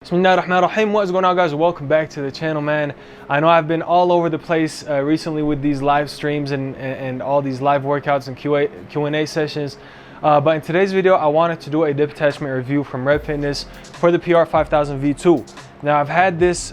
Bismillahirrahmanirrahim. What is going on, guys? Welcome back to the channel, man. I know I've been all over the place recently with these live streams and all these live workouts and Q&A sessions. But in today's video, I wanted to do a dip attachment review from Red Fitness for the PR5000 V2. Now, I've had this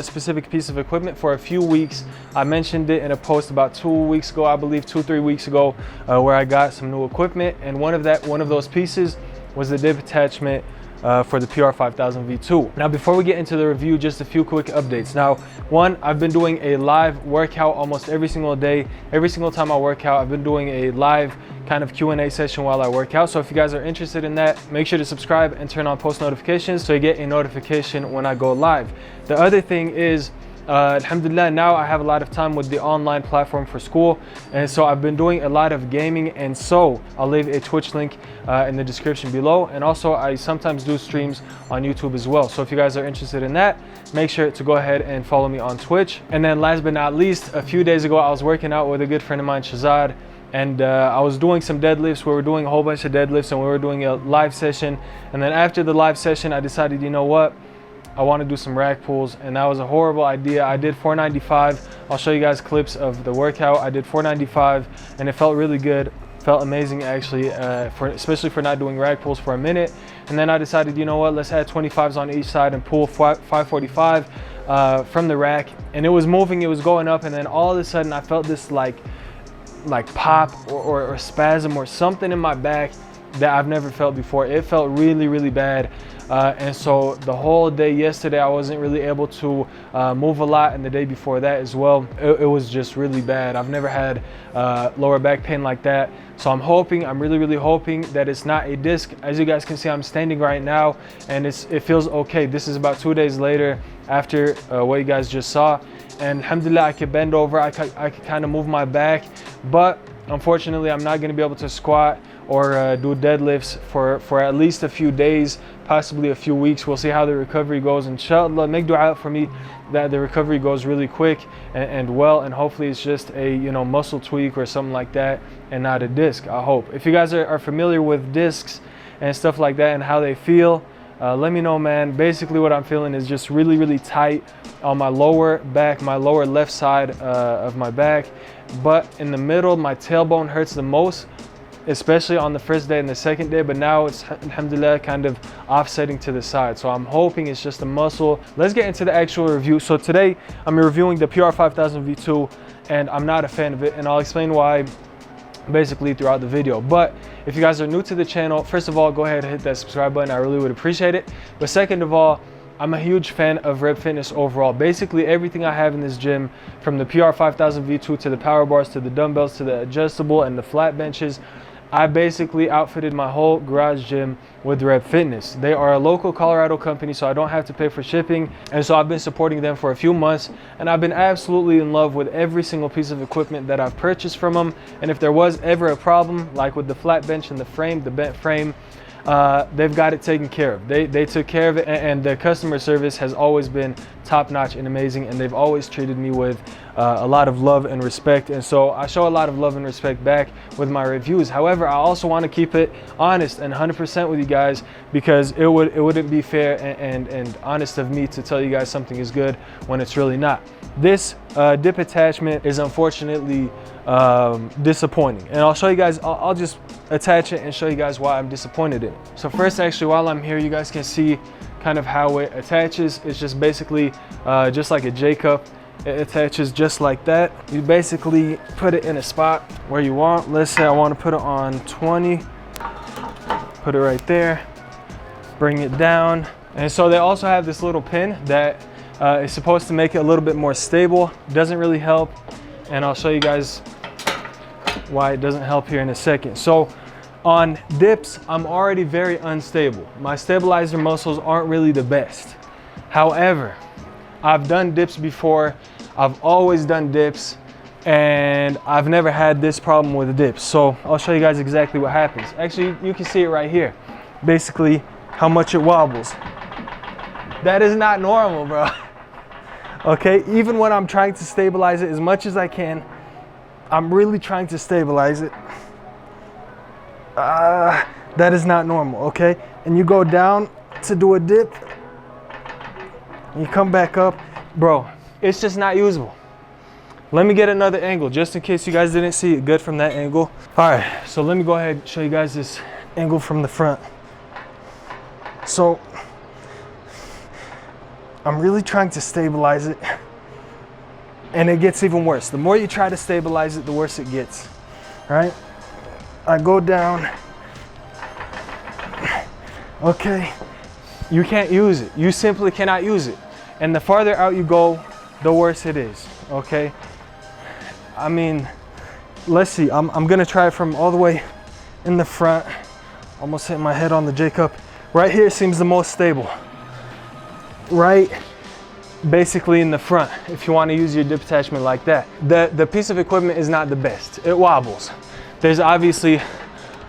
specific piece of equipment for a few weeks. I mentioned it in a post about 2 weeks ago, I believe 2-3 weeks ago, where I got some new equipment, and one of those pieces was the dip attachment for the PR5000 V2. Now, before we get into the review, just a few quick updates. Now, one, I've been doing a live workout almost every single day. Every single time I work out, I've been doing a live kind of Q&A session while I work out. So if you guys are interested in that, make sure to subscribe and turn on post notifications so you get a notification when I go live. The other thing is, alhamdulillah, now I have a lot of time with the online platform for school, and so I've been doing a lot of gaming, and so I'll leave a Twitch link in the description below, and also I sometimes do streams on YouTube as well. So if you guys are interested in that, make sure to go ahead and follow me on Twitch. And then last but not least, a few days ago I was working out with a good friend of mine, Shazad, and I was doing some deadlifts. We were doing a whole bunch of deadlifts, and we were doing a live session. And then after the live session, I decided, you know what, I want to do some rack pulls, and that was a horrible idea. I did 495. I'll show you guys clips of the workout. I did 495 and it felt really good. Felt amazing, actually, especially for not doing rack pulls for a minute. And then I decided, you know what, let's add 25s on each side and pull 545 from the rack. And it was moving, it was going up, and then all of a sudden I felt this like pop or spasm or something in my back that I've never felt before. It felt really bad. And so the whole day yesterday, I wasn't really able to move a lot, and the day before that as well, it was just really bad. I've never had lower back pain like that. So I'm really hoping that it's not a disc. As you guys can see, I'm standing right now, and it feels okay. This is about 2 days later after what you guys just saw, and alhamdulillah, I could bend over, I could kind of move my back, but unfortunately I'm not going to be able to squat or do deadlifts for at least a few days, possibly a few weeks. We'll see how the recovery goes. Inshallah, make dua for me that the recovery goes really quick and well, and hopefully it's just a muscle tweak or something like that and not a disc, I hope. If you guys are familiar with discs and stuff like that and how they feel, let me know, man. Basically what I'm feeling is just really tight on my lower back, my lower left side of my back, but in the middle my tailbone hurts the most, especially on the first day and the second day, but now it's alhamdulillah kind of offsetting to the side. So I'm hoping it's just a muscle. Let's get into the actual review. So today I'm reviewing the PR5000 V2, and I'm not a fan of it, and I'll explain why basically throughout the video. But if you guys are new to the channel, first of all, go ahead and hit that subscribe button. I really would appreciate it. But second of all, I'm a huge fan of Red Fitness overall. Basically everything I have in this gym, from the PR5000 V2 to the power bars to the dumbbells to the adjustable and the flat benches, I basically outfitted my whole garage gym with Red Fitness. They are a local Colorado company, so I don't have to pay for shipping, and so I've been supporting them for a few months, and I've been absolutely in love with every single piece of equipment that I've purchased from them. And if there was ever a problem, like with the flat bench and the frame, the bent frame, they've got it taken care of. They took care of it, and the customer service has always been top-notch and amazing, and they've always treated me with a lot of love and respect, and so I show a lot of love and respect back with my reviews. However, I also want to keep it honest and 100% with you guys, because it wouldn't be fair and honest of me to tell you guys something is good when it's really not. This dip attachment is unfortunately disappointing, and I'll show you guys. I'll just attach it and show you guys why I'm disappointed in it. So first, actually, while I'm here, you guys can see kind of how it attaches. It's just basically just like a J-cup. It attaches just like that. You basically put it in a spot where you want. Let's say I want to put it on 20, put it right there, bring it down. And so they also have this little pin that is supposed to make it a little bit more stable. Doesn't really help, and I'll show you guys why it doesn't help here in a second. So on dips, I'm already very unstable. My stabilizer muscles aren't really the best. However, I've done dips before. I've always done dips, and I've never had this problem with dips. So I'll show you guys exactly what happens. Actually, you can see it right here. Basically, how much it wobbles. That is not normal, bro. Okay, even when I'm trying to stabilize it as much as I can, I'm really trying to stabilize it. That is not normal, okay? And you go down to do a dip, You come back up, bro, it's just not usable. Let me get another angle just in case you guys didn't see it good from that angle. All right, so let me go ahead and show you guys this angle from the front. So I'm really trying to stabilize it, and it gets even worse. The more you try to stabilize it, the worse it gets. All right, I go down. Okay, you can't use it. You simply cannot use it. And the farther out you go, the worse it is, okay? I mean, let's see, I'm gonna try it from all the way in the front. Almost hit my head on the J-cup. Right here seems the most stable. Right, basically in the front, if you wanna use your dip attachment like that. The piece of equipment is not the best. It wobbles. There's obviously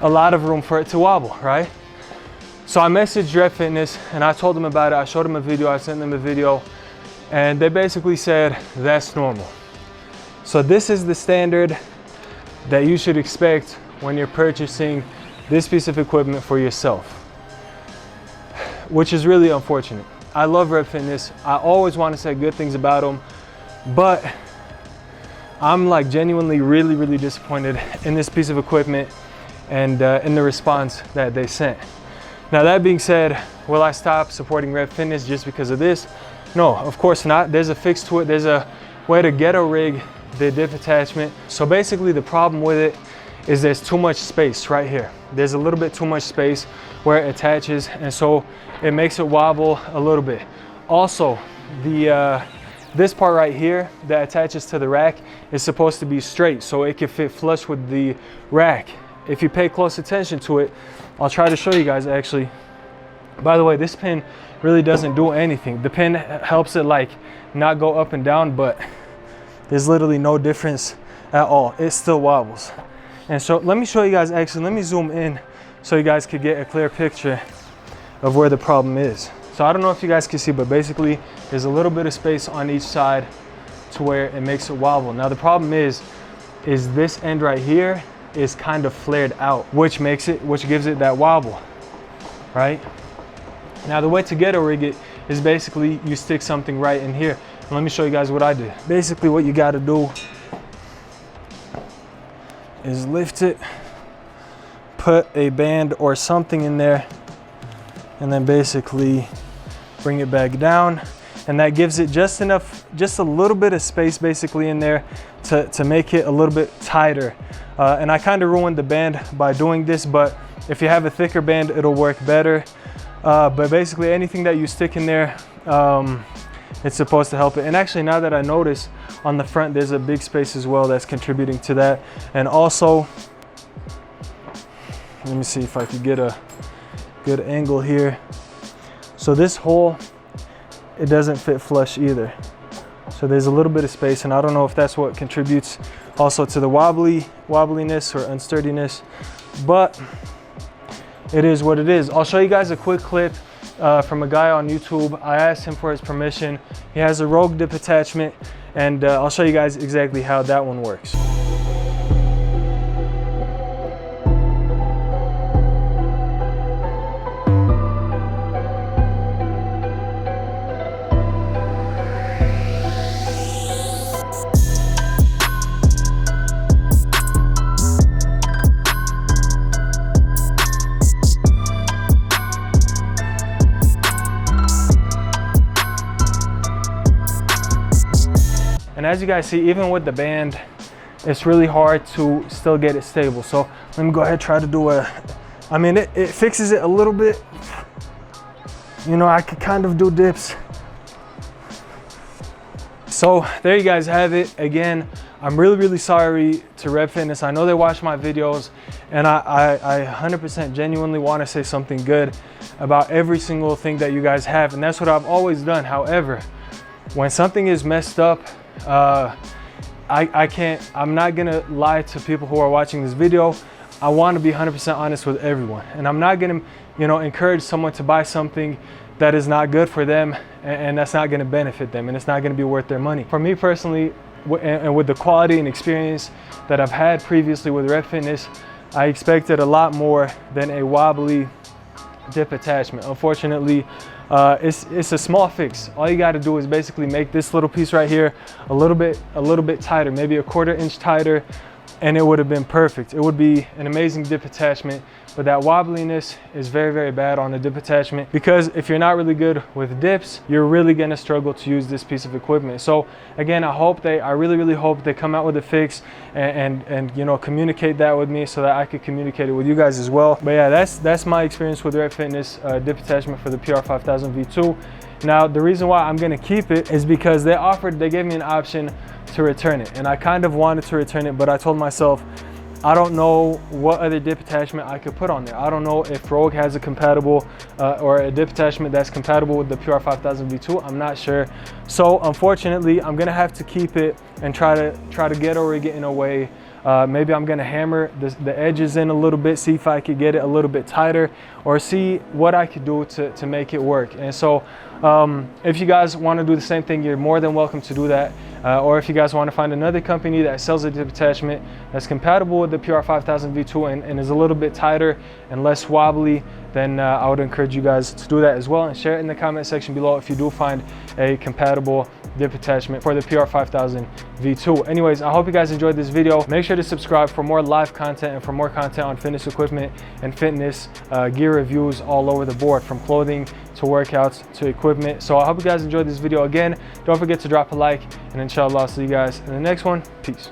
a lot of room for it to wobble, right? So I messaged Rev Fitness and I told them about it. I showed them a video, I sent them a video, and they basically said, that's normal. So this is the standard that you should expect when you're purchasing this piece of equipment for yourself, which is really unfortunate. I love Rev Fitness. I always want to say good things about them, but I'm like genuinely really disappointed in this piece of equipment and in the response that they sent. Now that being said, will I stop supporting Rev Fitness just because of this? No, of course not. There's a fix to it. There's a way to ghetto rig the dip attachment. So basically the problem with it is there's too much space right here. There's a little bit too much space where it attaches, and so it makes it wobble a little bit. Also, this part right here that attaches to the rack is supposed to be straight so it can fit flush with the rack. If you pay close attention to it, I'll try to show you guys actually. By the way, this pin really doesn't do anything. The pin helps it like not go up and down, but there's literally no difference at all. It still wobbles. And so let me show you guys actually, let me zoom in so you guys could get a clear picture of where the problem is. So I don't know if you guys can see, but basically there's a little bit of space on each side to where it makes it wobble. Now the problem is this end right here is kind of flared out, which gives it that wobble, right? Now the way to ghetto rig it is basically you stick something right in here. And let me show you guys what I did. Basically what you gotta do is lift it, put a band or something in there, and then basically bring it back down. And that gives it just enough, just a little bit of space basically in there to make it a little bit tighter. And I kind of ruined the band by doing this, but if you have a thicker band, it'll work better. But basically anything that you stick in there, it's supposed to help it. And actually now that I notice on the front, there's a big space as well that's contributing to that. And also, let me see if I could get a good angle here. So this hole, it doesn't fit flush either. So there's a little bit of space, and I don't know if that's what contributes also to the wobbliness or unsturdiness, but it is what it is. I'll show you guys a quick clip from a guy on YouTube. I asked him for his permission. He has a Rogue dip attachment, and I'll show you guys exactly how that one works. And as you guys see, even with the band, it's really hard to still get it stable. So let me go ahead and try to do I mean, it fixes it a little bit. You know, I could kind of do dips. So there you guys have it. Again, I'm really sorry to Rev Fitness. I know they watch my videos, and I 100% genuinely want to say something good about every single thing that you guys have, and that's what I've always done. However, when something is messed up, I'm not gonna lie to people who are watching this video. I want to be 100% honest with everyone, and I'm not gonna, you know, encourage someone to buy something that is not good for them and that's not gonna benefit them, and it's not gonna be worth their money. For me personally, and with the quality and experience that I've had previously with Rev Fitness, I expected a lot more than a wobbly dip attachment. Unfortunately, It's a small fix. All you got to do is basically make this little piece right here a little bit tighter, maybe a 1/4 inch tighter, and it would have been perfect. It would be an amazing dip attachment. But that wobbliness is very, very bad on a dip attachment, because if you're not really good with dips, you're really gonna struggle to use this piece of equipment. So again, I really hope they come out with a fix and you know, communicate that with me so that I could communicate it with you guys as well. But yeah, that's my experience with Red Fitness dip attachment for the PR5000 V2. Now, the reason why I'm gonna keep it is because they gave me an option to return it, and I kind of wanted to return it, but I told myself, I don't know what other dip attachment I could put on there. I don't know if Rogue has a compatible or a dip attachment that's compatible with the PR5000 V2. I'm not sure. So unfortunately, I'm gonna have to keep it and try to get a rig in a way. Maybe I'm gonna hammer the edges in a little bit, see if I could get it a little bit tighter, or see what I could do to make it work. And so if you guys want to do the same thing, you're more than welcome to do that. Or if you guys want to find another company that sells a dip attachment that's compatible with the PR5000 V2 and is a little bit tighter and less wobbly, then I would encourage you guys to do that as well, and share it in the comment section below if you do find a compatible dip attachment for the PR5000 V2. Anyways, I hope you guys enjoyed this video. Make sure to subscribe for more live content and for more content on fitness equipment and fitness gear reviews all over the board, from clothing to workouts to equipment. So I hope you guys enjoyed this video. Again, don't forget to drop a like, and inshallah I'll see you guys in the next one. Peace.